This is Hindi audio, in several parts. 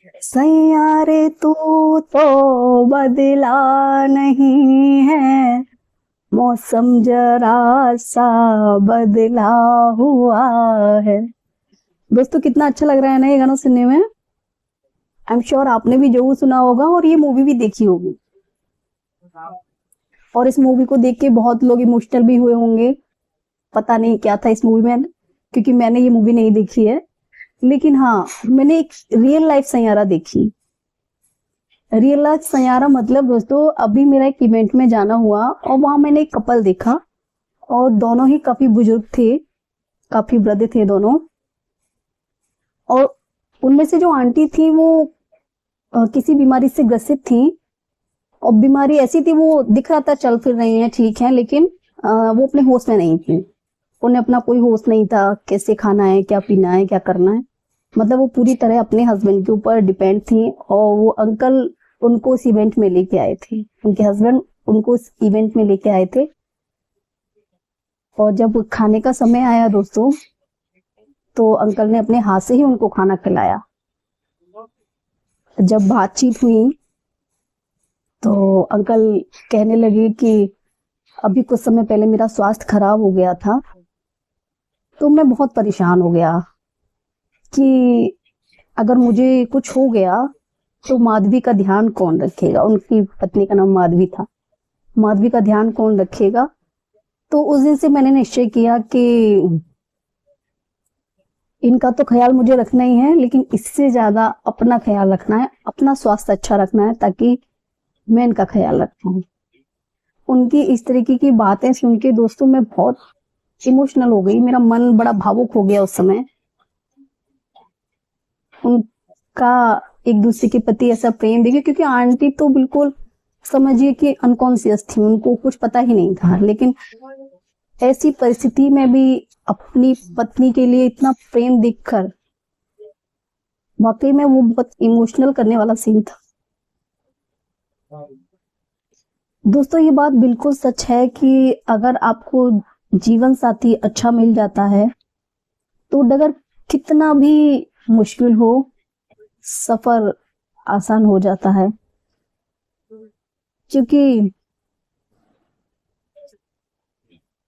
सैयारे तू तो बदला नहीं है, मौसम जरा सा बदला हुआ है। दोस्तों कितना अच्छा लग रहा है ना ये गाना सुनने में। आई एम श्योर आपने भी जरूर सुना होगा और ये मूवी भी देखी होगी, और इस मूवी को देख के बहुत लोग इमोशनल भी हुए होंगे। पता नहीं क्या था इस मूवी में, क्योंकि मैंने ये मूवी नहीं देखी है, लेकिन हाँ मैंने एक रियल लाइफ सैयारा देखी। रियल लाइफ सैयारा मतलब दोस्तों, अभी मेरा एक इवेंट में जाना हुआ और वहां मैंने एक कपल देखा, और दोनों ही काफी बुजुर्ग थे, काफी वृद्ध थे दोनों। और उनमें से जो आंटी थी वो किसी बीमारी से ग्रसित थी, और बीमारी ऐसी थी, वो दिख रहा था चल फिर रही है ठीक है, लेकिन वो अपने होश में नहीं थी। उन्हें अपना कोई होश नहीं था, कैसे खाना है, क्या पीना है, क्या करना है। मतलब वो पूरी तरह अपने हस्बैंड के ऊपर डिपेंड थी, और वो अंकल उनको उस इवेंट में लेके आए थे, उनके हस्बैंड उनको उस इवेंट में लेके आए थे। और जब खाने का समय आया दोस्तों, तो अंकल ने अपने हाथ से ही उनको खाना खिलाया। जब बातचीत हुई तो अंकल कहने लगे कि अभी कुछ समय पहले मेरा स्वास्थ्य खराब हो गया था, तो मैं बहुत परेशान हो गया कि अगर मुझे कुछ हो गया तो माधवी का ध्यान कौन रखेगा। उनकी पत्नी का नाम माधवी था। माधवी का ध्यान कौन रखेगा। तो उस दिन से मैंने निश्चय किया कि इनका तो ख्याल मुझे रखना ही है, लेकिन इससे ज्यादा अपना ख्याल रखना है, अपना स्वास्थ्य अच्छा रखना है, ताकि मैं इनका ख्याल रख पाऊं। उनकी इस तरीके की बातें सुन के दोस्तों मैं बहुत इमोशनल हो गई, मेरा मन बड़ा भावुक हो गया उस समय। उनका एक दूसरे के प्रति ऐसा प्रेम देखिए, क्योंकि आंटी तो बिल्कुल समझिए कि अनकॉन्शियस थी, उनको कुछ पता ही नहीं था, लेकिन ऐसी परिस्थिति में भी अपनी पत्नी के लिए इतना प्रेम देखकर वाकई में वो बहुत इमोशनल करने वाला सीन था। दोस्तों ये बात बिल्कुल सच है कि अगर आपको जीवन साथी अच्छा मिल जाता है, तो अगर कितना भी मुश्किल हो, सफर आसान हो जाता है। क्योंकि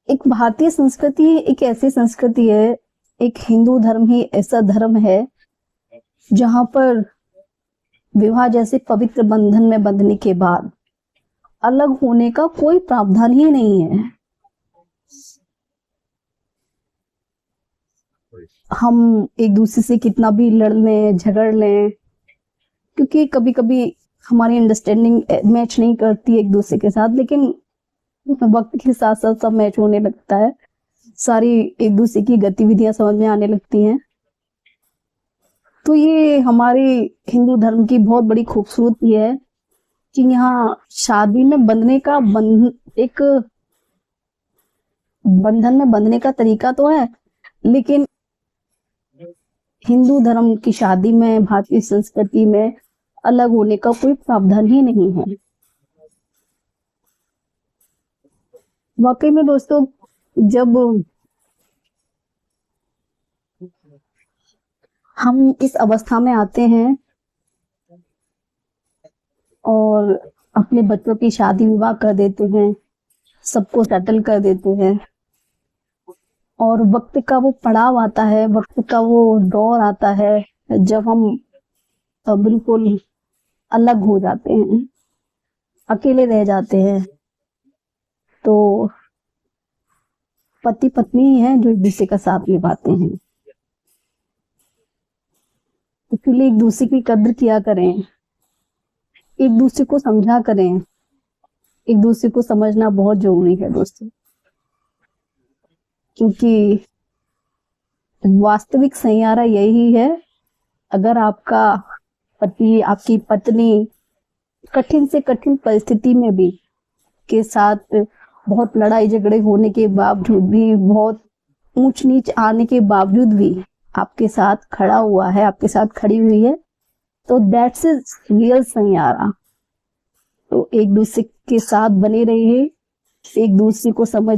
एक भारतीय संस्कृति एक ऐसी संस्कृति है, एक हिंदू धर्म ही ऐसा धर्म है जहां पर विवाह जैसे पवित्र बंधन में बंधने के बाद अलग होने का कोई प्रावधान ही नहीं है। हम एक दूसरे से कितना भी लड़ लें, झगड़ लें, क्योंकि कभी कभी हमारी अंडरस्टैंडिंग मैच नहीं करती एक दूसरे के साथ, लेकिन वक्त के साथ साथ सब मैच होने लगता है, सारी एक दूसरे की गतिविधियां समझ में आने लगती हैं। तो ये हमारे हिंदू धर्म की बहुत बड़ी खूबसूरती है कि यहाँ शादी में बंधने का एक बंधन में बंधने का तरीका तो है, लेकिन हिंदू धर्म की शादी में, भारतीय संस्कृति में अलग होने का कोई प्रावधान ही नहीं है। वाकई में दोस्तों, जब हम इस अवस्था में आते हैं और अपने बच्चों की शादी विवाह कर देते हैं, सबको सेटल कर देते हैं, और वक्त का वो पड़ाव आता है, वक्त का वो दौर आता है जब हम बिल्कुल अलग हो जाते हैं, अकेले रह जाते हैं, तो पति पत्नी ही है जो एक दूसरे का साथ निभाते हैं। इसलिए एक दूसरे की कद्र किया करें, एक दूसरे को समझा करें, एक दूसरे को समझना बहुत जरूरी है दोस्तों, क्योंकि वास्तविक सैयारा यही है। अगर आपका पति, आपकी पत्नी कठिन से कठिन परिस्थिति में भी के साथ, बहुत लड़ाई झगड़े होने के बावजूद भी, बहुत ऊंच नीच आने के बावजूद भी आपके साथ खड़ा हुआ है, आपके साथ खड़ी हुई है, तो दैट्स इज रियल सैयारा। तो एक दूसरे के साथ बने रहिए, एक दूसरे को समझ